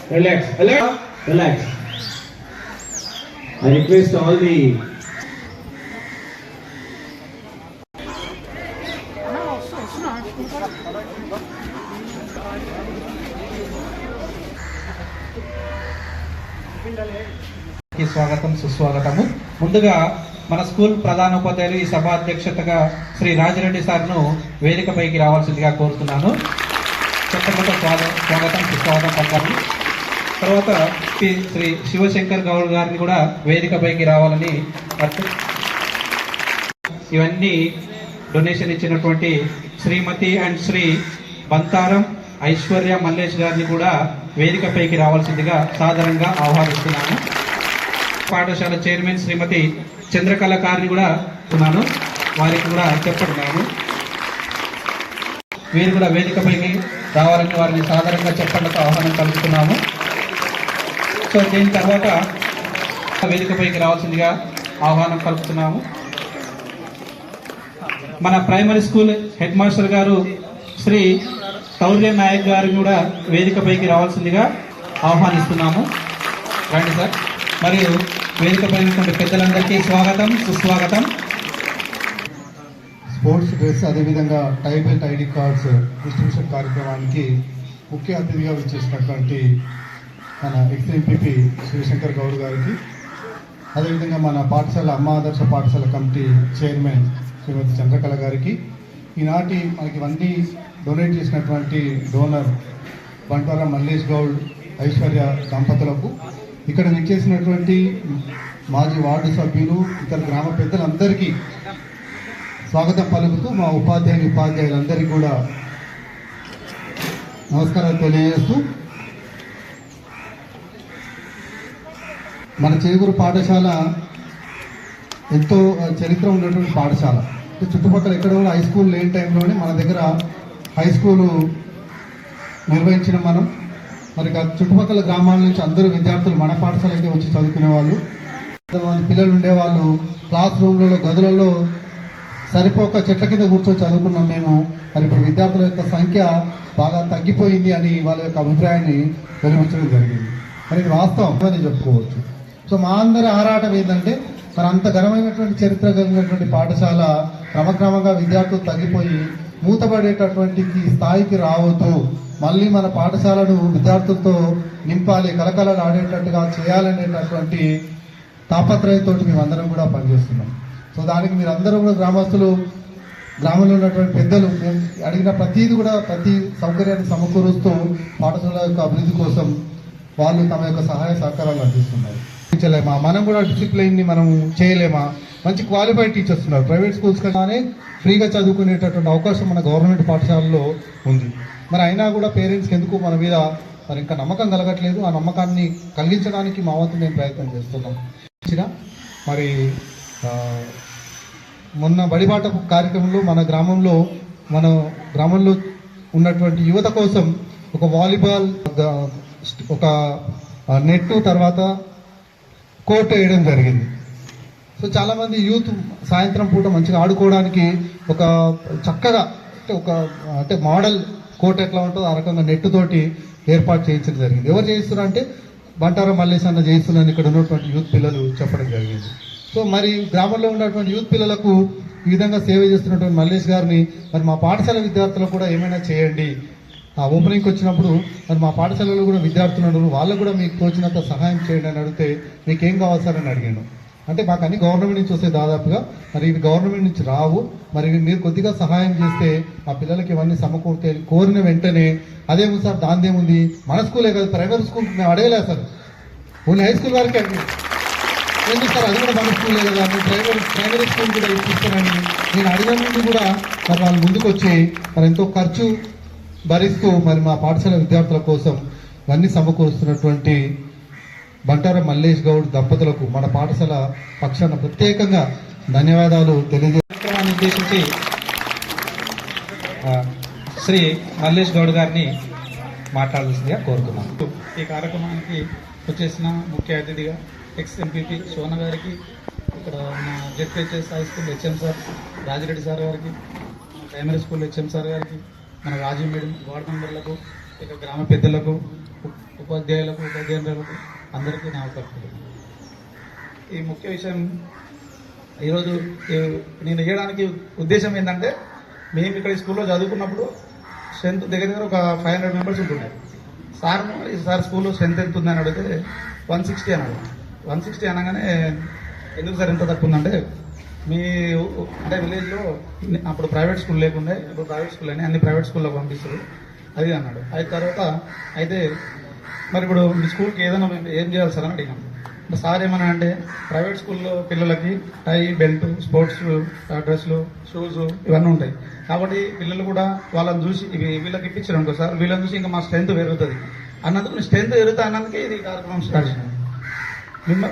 Relax, relax, relax. I request all the స్వాగతం సుస్వాగతము. ముందుగా మన స్కూల్ ప్రధానోపాధ్యాయులు ఈ సభ అధ్యక్షతగా శ్రీ రాజిరెడ్డి సార్ను వేదికపైకి రావాల్సిందిగా కోరుతున్నాను. చెప్పకుండా స్వాగతం సుస్వాగతం పలకాలి. తర్వాత శ్రీ శివశంకర్ గౌడ్ గారిని కూడా వేదికపైకి రావాలని, ఇవన్నీ డొనేషన్ ఇచ్చినటువంటి శ్రీమతి అండ్ శ్రీ బంతారం ఐశ్వర్య మల్లేష్ గారిని కూడా వేదికపైకి రావాల్సిందిగా సాదరంగా ఆహ్వానిస్తున్నాను. పాఠశాల చైర్మన్ శ్రీమతి చంద్రకళ గారిని కూడా ఉన్నాను, వారికి కూడా చెప్పడున్నాను. వీరు కూడా వేదికపైకి రావాలని వారిని సాధారణంగా చెప్పడంతో ఆహ్వానం కలుగుతున్నాము. సో దీని తర్వాత వేదికపైకి రావాల్సిందిగా ఆహ్వానం కలుపుతున్నాము. మన ప్రైమరీ స్కూల్ హెడ్ మాస్టర్ గారు శ్రీ శౌర్య నాయక్ గారిని కూడా వేదికపైకి రావాల్సిందిగా ఆహ్వానిస్తున్నాము. రండి సార్. మరియు వేదికపై పెద్దలందరికీ స్వాగతం సుస్వాగతం. స్పోర్ట్స్ డ్రెస్ అదేవిధంగా tie belt ID cards distribution కార్యక్రమానికి ముఖ్య అతిథిగా విచ్చేసినటువంటి మన ఎక్స్ఎంపీపీ శివశంకర్ గౌడ్ గారికి, అదేవిధంగా మన పాఠశాల అమ్మ ఆదర్శ పాఠశాల కమిటీ చైర్మన్ శ్రీమతి చంద్రకళ గారికి, ఈనాటి మనకి ఇవన్నీ డొనేట్ చేసినటువంటి డోనర్ బంటారం మల్లేష్ గౌడ్ ఐశ్వర్య దంపతులకు, ఇక్కడ విచ్చేసినటువంటి మాజీ వార్డు సభ్యులు, ఇతర గ్రామ పెద్దలందరికీ స్వాగతం పలుకుతూ మా ఉపాధ్యాయులందరికీ కూడా నమస్కారాలు తెలియజేస్తూ, మన చేగూరు పాఠశాల ఎంతో చరిత్ర ఉన్నటువంటి పాఠశాల. చుట్టుపక్కల ఎక్కడ కూడా హై స్కూల్ లేని టైంలోనే మన దగ్గర హై స్కూలు నిర్వహించిన మనం. మరి చుట్టుపక్కల గ్రామాల నుంచి అందరూ విద్యార్థులు మన పాఠశాలకి వచ్చి చదువుకునే వాళ్ళు, పిల్లలు ఉండేవాళ్ళు. క్లాస్ రూమ్లలో గదులలో సరిపోక చెట్ల కింద కూర్చొని చదువుకున్నాం మేము. మరి ఇప్పుడు విద్యార్థుల యొక్క సంఖ్య బాగా తగ్గిపోయింది అని వాళ్ళ యొక్క అభిప్రాయాన్ని వెలువరించడం జరిగింది. మరి ఇది వాస్తవం అని చెప్పుకోవచ్చు. సో మా అందరి ఆరాటం ఏంటంటే, మరి అంత ఘనమైనటువంటి చరిత్ర కలిగినటువంటి పాఠశాల క్రమక్రమంగా విద్యార్థులు తగ్గిపోయి మూతపడేటటువంటి స్థాయికి రావద్దు, మళ్ళీ మన పాఠశాలను విద్యార్థులతో నింపాలి, కలకలలు ఆడేటట్టుగా చేయాలనేటటువంటి తాపత్రయంతో మేమందరం కూడా పనిచేస్తున్నాం. సో దానికి మీరందరూ కూడా గ్రామస్తులు, గ్రామంలో ఉన్నటువంటి పెద్దలు మేము అడిగిన ప్రతిదీ కూడా ప్రతి సౌకర్యాన్ని సమకూరుస్తూ పాఠశాల యొక్క అభివృద్ధి కోసం వాళ్ళు తమ యొక్క సహాయ సహకారాలు అందిస్తున్నారు. మనం కూడా డిసిప్లైన్ని మనం చేయలేమా? మంచి క్వాలిఫైడ్ టీచర్స్ ఉన్నారు. ప్రైవేట్ స్కూల్స్ కానీ ఫ్రీగా చదువుకునేటటువంటి అవకాశం మన గవర్నమెంట్ పాఠశాలలో ఉంది. మరి అయినా కూడా పేరెంట్స్కి ఎందుకు మన మీద మరి ఇంకా నమ్మకం కలగట్లేదు. ఆ నమ్మకాన్ని కలిగించడానికి మా వంతు మేము ప్రయత్నం చేస్తున్నాం. మరి మొన్న బడిబాట కార్యక్రమంలో మన గ్రామంలో ఉన్నటువంటి యువత కోసం ఒక వాలీబాల్, ఒక నెట్, తర్వాత కోర్టు వేయడం జరిగింది. సో చాలామంది యూత్ సాయంత్రం పూట మంచిగా ఆడుకోవడానికి ఒక చక్కగా అంటే మోడల్ కోర్టు ఎట్లా ఉంటుందో ఆ రకంగా నెట్ తోటి ఏర్పాటు చేయించడం జరిగింది. ఎవరు చేయిస్తున్నారు అంటే బంటారం మల్లేష్ అన్న చేయిస్తున్నారని ఇక్కడ ఉన్నటువంటి యూత్ పిల్లలు చెప్పడం జరిగింది. సో మరి గ్రామంలో ఉన్నటువంటి యూత్ పిల్లలకు ఈ విధంగా సేవ చేస్తున్నటువంటి మల్లేష్ గారిని మరి మా పాఠశాల విద్యార్థులకు కూడా ఏమైనా చేయండి, ఆ ఓపెనింగ్కి వచ్చినప్పుడు మరి మా పాఠశాలలో కూడా విద్యార్థులు ఉన్నారు, వాళ్ళకు కూడా మీకు తోచినంత సహాయం చేయండి అని అడిగితే మీకేం కావాలి సార్ అని అడిగాను. అంటే మాకు అన్ని గవర్నమెంట్ నుంచి వస్తాయి దాదాపుగా, మరి ఇవి గవర్నమెంట్ నుంచి రావు, మరి మీరు కొద్దిగా సహాయం చేస్తే మా పిల్లలకి ఇవన్నీ సమకూర్తే కోరిన వెంటనే అదేమో సార్ దాందేముంది, మన స్కూలే కదా, ప్రైమరీ స్కూల్ మేము అడగలేదు సార్, ఓన్లీ హై స్కూల్ వరకే అడిగింది. ఎందుకు సార్ అది కూడా మన స్కూలే కదా, ప్రైమరీ స్కూల్ కూడా ఇప్పిస్తానని నేను అడిగిన ముందు కూడా మరి వాళ్ళు ముందుకు వచ్చి మరి ఎంతో ఖర్చు భరిస్తూ మరి మా పాఠశాల విద్యార్థుల కోసం ఇవన్నీ సమకూరుస్తున్నటువంటి బంటారం మల్లేష్ గౌడ్ దంపతులకు మన పాఠశాల పక్షాన ప్రత్యేకంగా ధన్యవాదాలు తెలియజేయాలని ఉద్దేశించి శ్రీ మల్లేష్ గౌడ్ గారిని మాట్లాడాల్సిందిగా కోరుతున్నాను. ఈ కార్యక్రమానికి వచ్చేసిన ముఖ్య అతిథిగా ఎక్స్ఎంపీపీ సోన గారికి, ఇక్కడ మా ZPHS high school HM sir Rajireddy sir గారికి, ప్రైమరీ స్కూల్ హెచ్ఎం సార్ గారికి, మన రాజీవ్ మేడం, వార్డు మెంబర్లకు, ఇక గ్రామ పెద్దలకు, ఉపాధ్యాయులకు, ఉపాధ్యాయులకు అందరికీ నా తరపున ఈ ముఖ్య విషయం ఈరోజు నేను వేయడానికి ఉద్దేశం ఏంటంటే, మేము ఇక్కడ ఈ స్కూల్లో చదువుకున్నప్పుడు స్ట్రెంత్ దగ్గర దగ్గర ఒక 500 మెంబర్స్ ఉంటున్నారు. సార్ స్కూల్లో స్ట్రెంత్ ఎంత ఉందని అడిగితే 160 అన్నాడు. 160 అనగానే ఎందుకు సార్ ఎంత తక్కువ ఉందంటే, మీ అంటే విలేజ్లో అప్పుడు ప్రైవేట్ స్కూల్ లేకుండే, ఇప్పుడు ప్రైవేట్ స్కూల్ అని అన్ని ప్రైవేట్ స్కూల్లో పంపిస్తారు అది అన్నాడు. అయిన తర్వాత అయితే మరి ఇప్పుడు మీ స్కూల్కి ఏదైనా ఏం చేయాలి సార్ అని అడిగాను. సార్ ఏమన్నా అంటే, ప్రైవేట్ స్కూల్లో పిల్లలకి టై, బెల్ట్, స్పోర్ట్స్ డ్రెస్లు, షూస్ ఇవన్నీ ఉంటాయి కాబట్టి పిల్లలు కూడా వాళ్ళని చూసి వీళ్ళకి ఇప్పించారు అనుకో సార్, వీళ్ళని చూసి ఇంకా మా స్ట్రెంత్ పెరుగుతుంది అన్నందుకు స్ట్రెంత్ పెరుగుతా అన్నందుకే ఇది కార్యక్రమం స్టార్ట్ చేసినాం.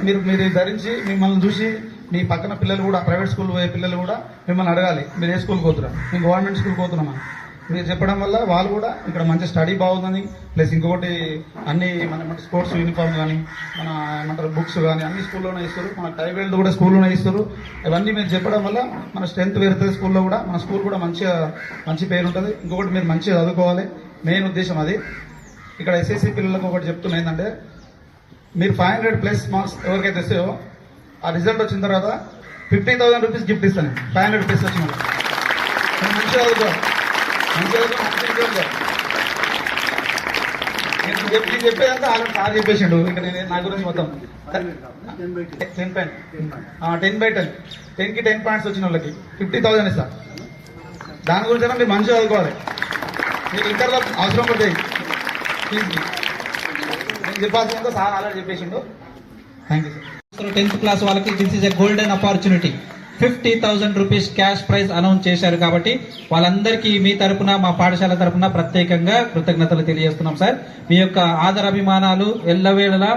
మీరు ధరించి మిమ్మల్ని చూసి మీ పక్కన పిల్లలు కూడా, ప్రైవేట్ స్కూల్ పోయే పిల్లలు కూడా మిమ్మల్ని అడగాలి మీరు ఏ స్కూల్కి పోతున్నారు, మేము గవర్నమెంట్ స్కూల్కి పోతున్నామా మీరు చెప్పడం వల్ల వాళ్ళు కూడా ఇక్కడ మంచి స్టడీ బాగుందని, ప్లస్ ఇంకొకటి అన్ని మన స్పోర్ట్స్ యూనిఫామ్ కానీ మన ఏమంటారు బుక్స్ కానీ అన్ని స్కూల్లోనే ఇస్తారు, మన టై బెల్ట్ కూడా స్కూల్లోనే ఇస్తారు. ఇవన్నీ మీరు చెప్పడం వల్ల మన స్ట్రెంత్ పెరుగుతుంది స్కూల్లో కూడా, మన స్కూల్ కూడా మంచి పేరు ఉంటుంది. ఇంకొకటి మీరు మంచిగా చదువుకోవాలి, మెయిన్ ఉద్దేశం అది. ఇక్కడ ఎస్ఎస్సి పిల్లలకు ఒకటి చెప్తున్నా ఏంటంటే, మీరు 500+ మార్క్స్ ఎవరికైతే వస్తాయో ఆ రిజల్ట్ వచ్చిన తర్వాత 50,000 రూపీస్ గిఫ్ట్ ఇస్తాను. 500+ వచ్చిన మంచిగా చదువుకోవాలి, నేను చెప్పేదంతా ఆల్రెడీ సార్ చెప్పేసిండు. ఇంకా నేను నా గురించి మొత్తం 10/10 10కి 10 పాయింట్స్ వచ్చిన వాళ్ళకి 50,000 ఇస్తా. దాని గురించి మీరు మంచిగా చదువుకోవాలి. మీకు ఇంటర్లో అవసరం పడుతుంది ఫీజుకి. నేను చెప్పాల్సిందో సార్ ఆల్రెడీ చెప్పేసిండు. Thank you sir. 10th class వాళ్ళకి this is a golden opportunity. 50,000 rupees cash prize announce చేశారు కాబట్టి వాళ్ళందరికీ మీ తరపున, మా పాఠశాల తరపున ప్రత్యేకంగా కృతజ్ఞతలు తెలియజేస్తున్నాం సార్. మీ యొక్క ఆదరాభిమానాలు ఎల్లవేళలా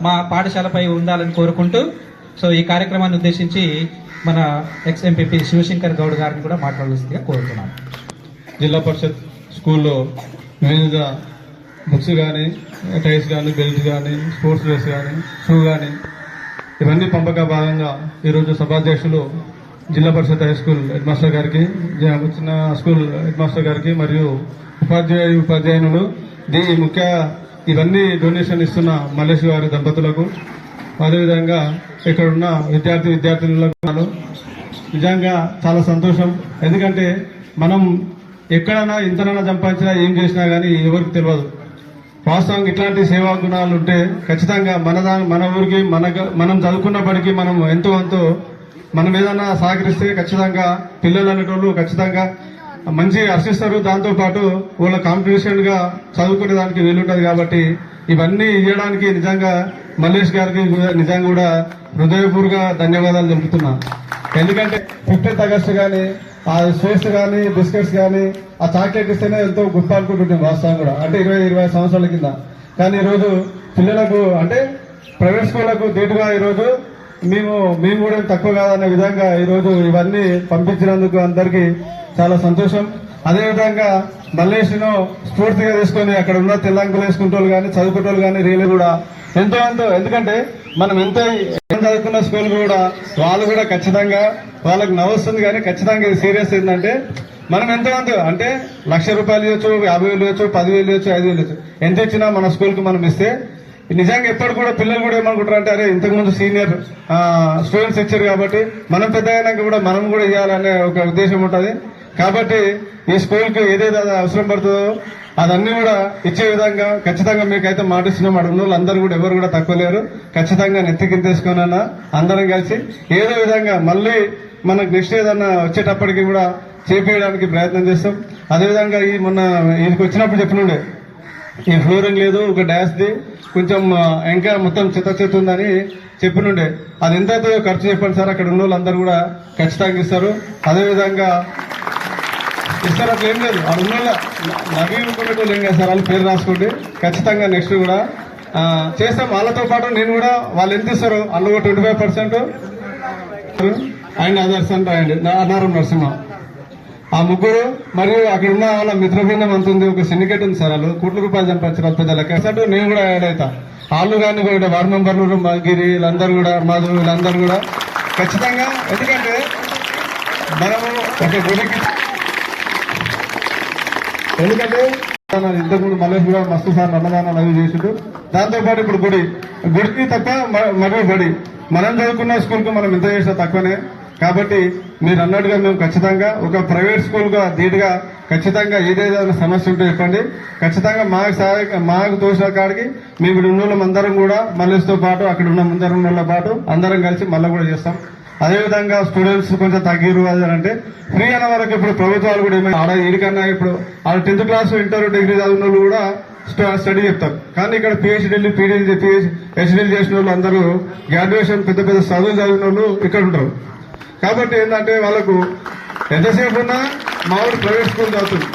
మా పాఠశాలపై ఉండాలని కోరుకుంటూ, సో ఈ కార్యక్రమాన్ని ఉద్దేశించి మన ఎక్స్-ఎంపీపీ శివశంకర్ గౌడ్ గారిని కూడా మాట్లాడాల్సిందిగా కోరుతున్నాం. జిల్లా పరిషత్ స్కూల్లో వివిధ బుక్స్ కానీ, టైర్స్ కానీ, బెల్ట్ కానీ, స్పోర్ట్స్ డ్రెస్ కానీ, షూ కానీ ఇవన్నీ పంపక భాగంగా ఈరోజు సభాధ్యక్షులు జిల్లా పరిషత్ హై స్కూల్ హెడ్ మాస్టర్ గారికి, చిన్న స్కూల్ హెడ్ మాస్టర్ గారికి మరియు ఉపాధ్యాయులు ముఖ్య ఇవన్నీ డొనేషన్ ఇస్తున్న మల్లేష్ గారి దంపతులకు, అదేవిధంగా ఇక్కడ ఉన్న విద్యార్థులకు నిజంగా చాలా సంతోషం. ఎందుకంటే మనం ఎక్కడైనా ఇంతనైనా సంపాదించినా ఏం చేసినా కానీ ఎవరికి తెలియదు. వాస్తవంగా ఇట్లాంటి సేవా గుణాలు ఉంటే ఖచ్చితంగా మన ఊరికి మనం చదువుకున్నప్పటికీ మనం ఎంతో మనం ఏదైనా సహకరిస్తే ఖచ్చితంగా పిల్లలు అనేటోళ్ళు ఖచ్చితంగా మంచి హర్షిస్తారు. దాంతోపాటు వాళ్ళ కాంపిటీషన్ గా చదువుకునే దానికి వీలుంటది. కాబట్టి ఇవన్నీ ఇవ్వడానికి నిజంగా మల్లేష్ గారికి నిజంగా కూడా హృదయపూర్వక ధన్యవాదాలు తెలుపుతున్నా. ఎందుకంటే 15th ఆగస్టు కానీ ఆ స్వీట్స్ కానీ, బిస్కెట్స్ కానీ, ఆ చాక్లెట్ ఇస్తేనే ఎంతో గొప్ప అనుకుంటుంటాం వాస్తవం కూడా, అంటే 20-25 సంవత్సరాల కింద. కానీ ఈరోజు పిల్లలకు అంటే ప్రైవేట్ స్కూళ్లకు ధీటుగా ఈరోజు మేము కూడా తక్కువ కాదనే విధంగా ఈరోజు ఇవన్నీ పంపించినందుకు అందరికీ చాలా సంతోషం. అదేవిధంగా మల్లేష్ను స్ఫూర్తిగా తీసుకొని అక్కడ ఉన్న తెల్లంకులు వేసుకుంటోళ్ళు కానీ, చదువుకుంటోళ్ళు కానీ రీలు కూడా ఎంతో ఎందుకంటే మనం ఎంత చదువుకున్న స్కూల్ కూడా వాళ్ళు కూడా ఖచ్చితంగా వాళ్ళకి నవ్వుస్తుంది. కానీ ఖచ్చితంగా ఇది సీరియస్ ఏంటంటే, మనం ఎంతో అంటే 1,00,000 రూపాయలు ఇవ్వచ్చు, 50,000 ఇవ్వచ్చు, 10,000 ఇవ్వచ్చు, 5,000 ఇవ్వచ్చు, ఎంత ఇచ్చినా మన స్కూల్ కి మనం ఇస్తే నిజంగా ఎప్పుడు కూడా పిల్లలు కూడా ఏమనుకుంటారు అంటే, అరే ఇంతకుముందు సీనియర్ స్టూడెంట్స్ ఇచ్చారు కాబట్టి మనం పెద్ద అయినాక కూడా మనం కూడా ఇవ్వాలనే ఒక ఉద్దేశం ఉంటుంది. కాబట్టి ఈ స్కూల్ కి ఏదైతే అవసరం పడుతుందో అదన్నీ కూడా ఇచ్చే విధంగా ఖచ్చితంగా మీకైతే మాటిస్తున్నాం. అక్కడ ఉన్న అందరూ కూడా ఎవరు కూడా తక్కువ లేరు. ఖచ్చితంగా నెత్తికింతేసుకున్నా అందరం కలిసి ఏదో విధంగా మళ్ళీ మనకు నెక్స్ట్ ఏదన్నా వచ్చేటప్పటికి కూడా చేపేయడానికి ప్రయత్నం చేస్తాం. అదేవిధంగా ఈ మొన్న వీళ్ళకి వచ్చినప్పుడు చెప్పినుండే, ఈ ఫ్లోరింగ్ లేదు, ఒక డాష్ది కొంచెం ఇంకా మొత్తం చెత్త ఉందని చెప్పినుండే. అది ఎంత ఖర్చు చెప్పండి సార్, అక్కడ ఉన్న వాళ్ళందరూ కూడా ఖచ్చితంగా ఇస్తారు. అదేవిధంగా ఇస్తారు, అట్లా ఏం లేదు. వాళ్ళు ఉన్న నవీనుకునేటోళ్ళు ఏం కదా సార్, వాళ్ళు పేరు రాసుకోండి. ఖచ్చితంగా నెక్స్ట్ కూడా చేస్తాం. వాళ్ళతో పాటు నేను కూడా వాళ్ళు ఎంత ఇస్తారు, అందులో 25% అండ్ అదర్స్ అంటే అన్నారు నరసింహ, ఆ ముగ్గురు మరియు అక్కడ ఉన్న వాళ్ళ మిత్రబృందం అంత ఉంది. ఒక సిండికేట్ ఉంది సార్, వాళ్ళు ₹1,00,000 సంపాదించారు పెద్ద లెక్క. నేను కూడా యాడ్ అవుతా. వాళ్ళు కానీ కూడా వార్డు మెంబర్లు గిరి వీళ్ళందరూ కూడా, మాధు వీళ్ళందరూ కూడా ఖచ్చితంగా. ఎందుకంటే మనము ఒక గుడికి ఎందుకంటే ఇంతకుముందు మల్లేష్ కూడా మస్తు సార్ అన్నదానాలు అవి చేసిండు. దాంతోపాటు ఇప్పుడు గుడికి తప్ప మరియు బడి మనం చదువుకున్న స్కూల్ కు మనం ఎంత చేసినా తక్కువనే. కాబట్టి మీరు అన్నట్టుగా మేము ఖచ్చితంగా ఒక ప్రైవేట్ స్కూల్ గా ధీటుగా ఖచ్చితంగా ఏదైనా సమస్య ఉంటే చెప్పండి. ఖచ్చితంగా మాకు తోసిన కాడికి మేము ఇక్కడ ఉన్న అందరం కూడా మల్లేష్తో పాటు అక్కడ ఉన్న ముందర ఉన్న పాటు అందరం కలిసి మళ్ళీ కూడా చేస్తాం. అదేవిధంగా స్టూడెంట్స్ కొంచెం తగ్గిరు అది అంటే ఫ్రీ అన్న వరకు ఇప్పుడు ప్రభుత్వాలు కూడా ఏమైనా ఆడ వీడికన్నా ఇప్పుడు వాళ్ళు 10th క్లాస్ ఇంటర్ డిగ్రీ చదివిన వాళ్ళు కూడా స్టడీ చెప్తారు. కానీ ఇక్కడ పిహెచ్డీలు పీడీలు హెచ్డీలు చేసిన వాళ్ళు అందరూ గ్రాడ్యుయేషన్ పెద్ద పెద్ద చదువులు చదివిన వాళ్ళు ఇక్కడ ఉంటారు. కాబట్టి ఏంటంటే వాళ్ళకు ఎంతసేపు ఉన్నా మామూలు ప్రైవేట్ స్కూల్ చదువుతుంది.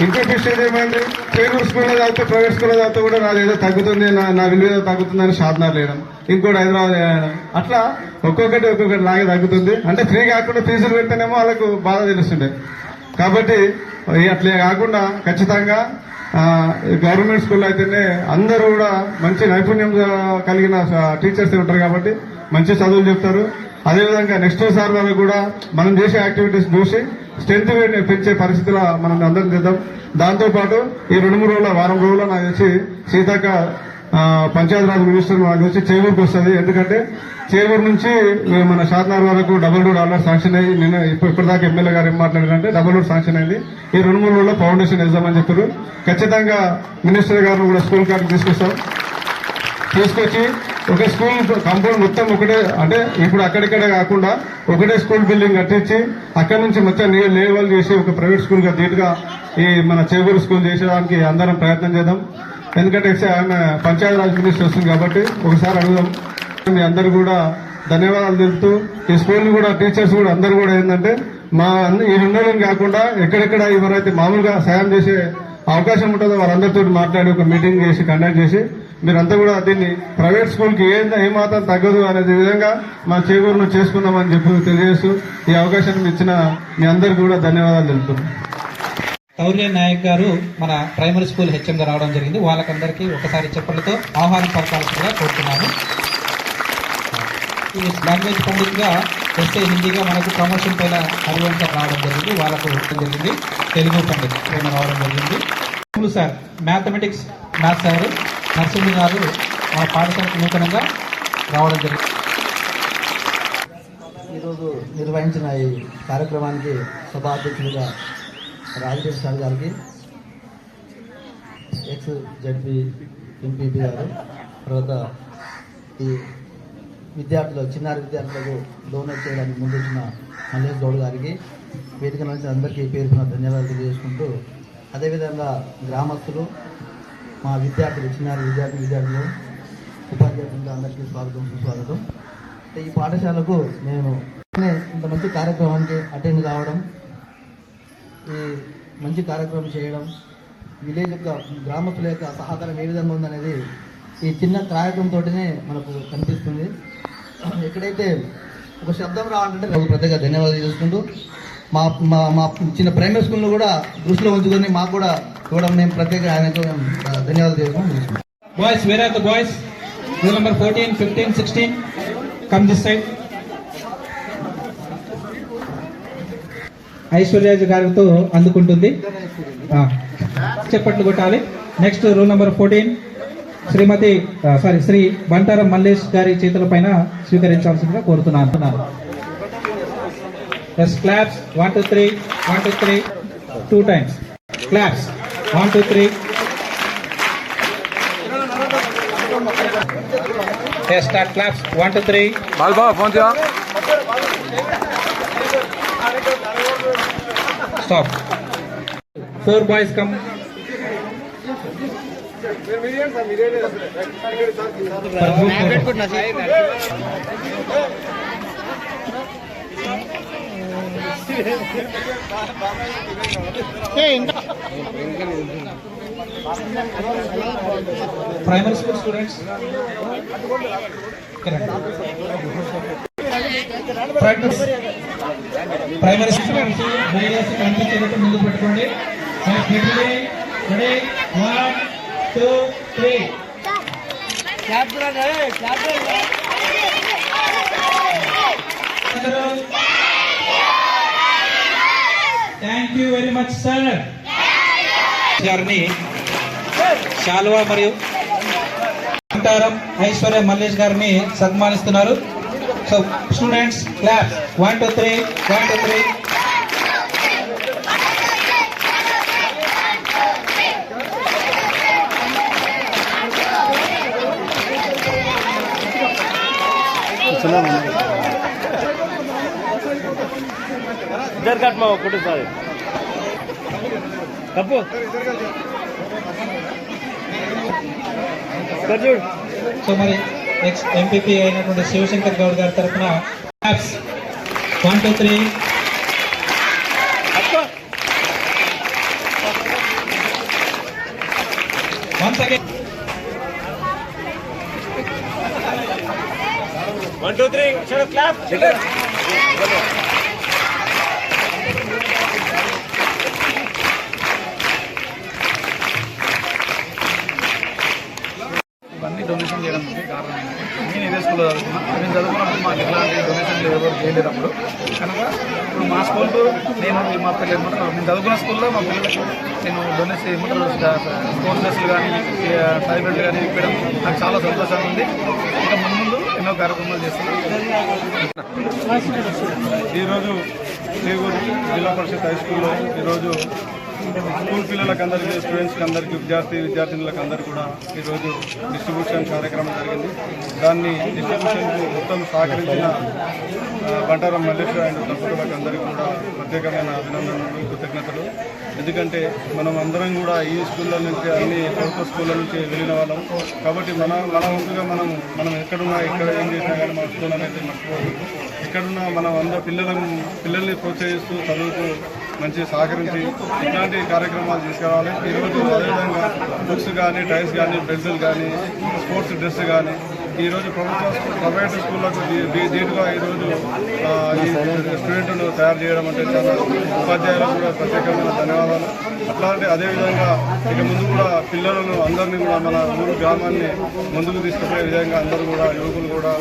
ఇంకో విషయం ఏమైంది, చేకూరు స్కూల్లో చదివితే ప్రైవేట్ స్కూల్లో చదివితే కూడా నాదేదో తగ్గుతుంది, నా విలువ ఏదో తగ్గుతుందని సాధనాలు లేయడం, ఇంకోటి హైదరాబాద్ చేయడం, అట్లా ఒక్కొక్కటి లాగే తగ్గుతుంది. అంటే ఫ్రీ కాకుండా ఫీజులు పెడితేనేమో వాళ్ళకు బాధ తెలుస్తుండే. కాబట్టి అట్లే కాకుండా ఖచ్చితంగా గవర్నమెంట్ స్కూల్లో అయితేనే అందరూ కూడా మంచి నైపుణ్యం కలిగిన టీచర్స్ ఉంటారు కాబట్టి మంచి చదువులు చెప్తారు. అదేవిధంగా నెక్స్ట్ సార్ వరకు కూడా మనం చేసే యాక్టివిటీస్ చూసి స్ట్రెంత్ పెంచే పరిస్థితిలో మనం అందరం చేద్దాం. దాంతోపాటు ఈ 2-3 రోజుల వారం రోజుల్లో నాకు వచ్చి సీతక్క పంచాయతీరాజ్ మినిస్టర్ నాకు వచ్చి చేవూరుకు వస్తుంది. ఎందుకంటే చేవూరు నుంచి మన షాద్నగర్ వరకు డబుల్ రోడ్ ఆల్రెడీ శాంక్షన్ అయ్యి నిన్న ఇప్పటిదాకా ఎమ్మెల్యే గారు ఏం మాట్లాడారంటే డబుల్ రోడ్ శాంక్షన్ అయింది. ఈ 2-3 రోజుల్లో ఫౌండేషన్ వేద్దామని చెప్పారు. ఖచ్చితంగా మినిస్టర్ గారిని కూడా స్కూల్ కాడికి తీసుకొచ్చి ఒక స్కూల్ కాంపౌండ్ మొత్తం ఒకటే, అంటే ఇప్పుడు అక్కడిక్కడే కాకుండా ఒకటే స్కూల్ బిల్డింగ్ కట్టించి అక్కడి నుంచి మొత్తం లేవల్ చేసి ఒక ప్రైవేట్ స్కూల్ గా ధీటుగా ఈ మన చేగూరు స్కూల్ చేసేదానికి అందరం ప్రయత్నం చేద్దాం. ఎందుకంటే ఆమె పంచాయతీరాజ్ మినిస్టర్ వస్తుంది కాబట్టి ఒకసారి అడుగుదాం. మీ అందరు కూడా ధన్యవాదాలు తెలుపుతూ ఈ స్కూల్ కూడా టీచర్స్ కూడా అందరు కూడా ఏంటంటే ఈ 2 రోజులు కాకుండా ఎక్కడెక్కడ ఎవరైతే మామూలుగా సాయం చేసే అవకాశం ఉంటుందో వాళ్ళందరితో మాట్లాడి ఒక మీటింగ్ చేసి కండక్ట్ చేసి మీరంతా కూడా దీన్ని ప్రైవేట్ స్కూల్ కి ఏమాత్రం తగ్గదు అనే విధంగా మా చేకూరును చేసుకుందామని చెప్పి తెలియజేస్తూ ఈ అవకాశాన్ని ఇచ్చిన మీ అందరికీ కూడా ధన్యవాదాలు తెలుపుతున్నాను. కౌర్య నాయక్ గారు మన ప్రైమరీ స్కూల్ హెచ్ఎం గా రావడం జరిగింది. వాళ్ళకందరికీ ఒకసారి చెప్పలతో ఆహ్వానం పలకాల్సిందిగా కోరుతున్నాను. ఈ లాంగ్వేజ్ పండిట్ గా ఎస్ఏ హిందీగా మనకు ప్రమోషన్ పైన హరివంశ రావడం జరిగింది. వాళ్ళకు జరిగింది తెలుగు పండిట్ పైన రావడం జరిగింది. Sir mathematics maths sir Narasimha గారు మన పాఠశాలకు నూతనంగా రావడం జరిగింది. ఈరోజు నిర్వహించిన ఈ కార్యక్రమానికి సభాధ్యక్షులుగా రాజరెడ్డి సార్ గారికి, ఎక్స్ జడ్పీ ఎంపీపీ గారు, తర్వాత ఈ విద్యార్థులకు చిన్నారి విద్యార్థులకు డొనేట్ చేయడానికి ముందొచ్చిన మల్లేష్ గౌడ్ గారికి, వేదిక నుంచి అందరికీ పేరున ధన్యవాదాలు తెలియజేసుకుంటూ, అదేవిధంగా గ్రామస్తులు, మా విద్యార్థులు, చిన్నారి విద్యార్థులు, ఉపాధ్యాయులు అందరికీ స్వాగతం సుస్వాగతం. ఈ పాఠశాలకు నేను ఇంత మంచి కార్యక్రమానికి అటెండ్ కావడం, ఈ మంచి కార్యక్రమం చేయడం, విలేజ్ యొక్క గ్రామస్తుల యొక్క సహకారం ఏ విధంగా ఉందనేది ఈ చిన్న కార్యక్రమంతోనే మనకు కనిపిస్తుంది. ఎక్కడైతే ఒక శబ్దం రావాలంటే ప్రత్యేక ధన్యవాదాలు చేసుకుంటూ మా మా చిన్న ప్రైమరీ స్కూల్లో కూడా దృష్టిలో ఉంచుకొని మాకు కూడా ఇవ్వడం మేము ప్రత్యేక ఆయనకు ధన్యవాదాలు చేసుకుంటాం. Boys, where are the boys? Roll number 14, 15, 16 come this side. ఐశ్వర్యాజు గారితో అందుకుంటుంది, చెప్పట్లు కొట్టాలి. Next roll number 14 Shri Bantaram Mallesh గారి చేతుల పైన స్వీకరించాల్సిందిగా కోరుతున్నాను. Yes, claps. 1, 2, 3. 1, 2, 3. 2 times. Claps. 1, 2, 3. Yes, start claps. 1, 2, 3. Balba, phone diya. Stop. 4 boys come. Primary school students, practice. Primary students కనిపించేటట్టు ముందు పెట్టుకోండి. Ready? 1, 2, 3. Thank you very much, sir. గారిని శాలువా మరియు అంటారం ఐశ్వర్య మల్లేష్ గారిని సన్మానిస్తున్నారు. So students clap 1 2 3 1 2 3. इधर कट माओ फोटो सारे कपो సో మరి next MPP అయినటువంటి శివశంకర్ గౌడ్ గారి తరఫున 1 2 3. Once again 1 2 3 चलो क्लैप ఇవన్నీ డొనేషన్ చేయడానికి కారణం నేను ఇదే స్కూల్లో చదువుకున్నాను. నేను చదువుకున్నప్పుడు మాకు ఇట్లాంటి డొనేషన్లు ఎవరు చేయలేదప్పుడు కనుక ఇప్పుడు మా స్కూల్కు నేను మా పిల్లలు ఏమంటారు నేను చదువుకున్న స్కూల్లో మా పిల్లలకు నేను డొనేషన్ ఏమంటారు స్పోర్ట్స్ డ్రెస్సులు కానీ సర్టిఫికెట్లు కానీ ఇవ్వడం నాకు చాలా సంతోషంగా ఉంది. ఇంకా ముందు ఎన్నో కార్యక్రమాలు చేస్తున్నాను. ఈరోజు చేగూరు జిల్లా పరిషత్ హై స్కూల్లో ఈరోజు స్కూల్ పిల్లలకు అందరికీ స్టూడెంట్స్కి అందరికీ విద్యార్థినులకు అందరికీ కూడా ఈరోజు డిస్ట్రిబ్యూషన్ కార్యక్రమం జరిగింది. దాన్ని డిస్ట్రిబ్యూషన్కు మొత్తం సహకరించిన బంటారం మల్లేశ్వర అండ్ దంపతులకు అందరికీ కూడా ప్రత్యేకమైన అభినందనలు కృతజ్ఞతలు. ఎందుకంటే మనం అందరం కూడా ఈ స్కూళ్ళ నుంచి అన్ని ప్రభుత్వ స్కూళ్ళ నుంచి వెళ్ళిన వాళ్ళం కాబట్టి మన వంతుగా మనం ఎక్కడున్నా ఎక్కడ ఏం చేసినా కానీ మన స్కూల్ అనేది మర్చిపోవద్దు. ఎక్కడున్నా మనం అందరూ పిల్లల్ని ప్రోత్సహిస్తూ చదువుతూ మంచి సహకరించి ఇట్లాంటి కార్యక్రమాలు తీసుకురావాలి. ఈరోజు అదేవిధంగా బుక్స్ కానీ టైర్స్ కానీ బెల్టులు కానీ స్పోర్ట్స్ డ్రెస్ కానీ ఈరోజు ప్రైవేట్ స్కూళ్ళకు దీటుగా ఈరోజు ఈ స్టూడెంట్ను తయారు చేయడం అంటే చాలా ఉపాధ్యాయులకు కూడా ప్రత్యేకమైన ధన్యవాదాలు. అట్లాంటి అదేవిధంగా ఇక ముందు కూడా పిల్లలను అందరినీ కూడా మన ఊరు గ్రామాన్ని ముందుకు తీసుకుపోయే విధంగా అందరూ కూడా యువకులు కూడా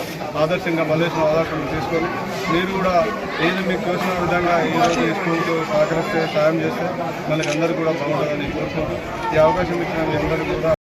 ఆదర్శంగా మల్లేశ్వరం ఆదర్శంగా తీసుకొని మీరు కూడా ఏది మీకు తోచిన విధంగా ఈరోజు ఈ స్కూల్కు సహకరిస్తే సాయం చేస్తే మనకి అందరికీ కూడా బాగుంటుందని కోరుకుంటూ ఈ అవకాశం ఇచ్చిన మీ అందరికీ కూడా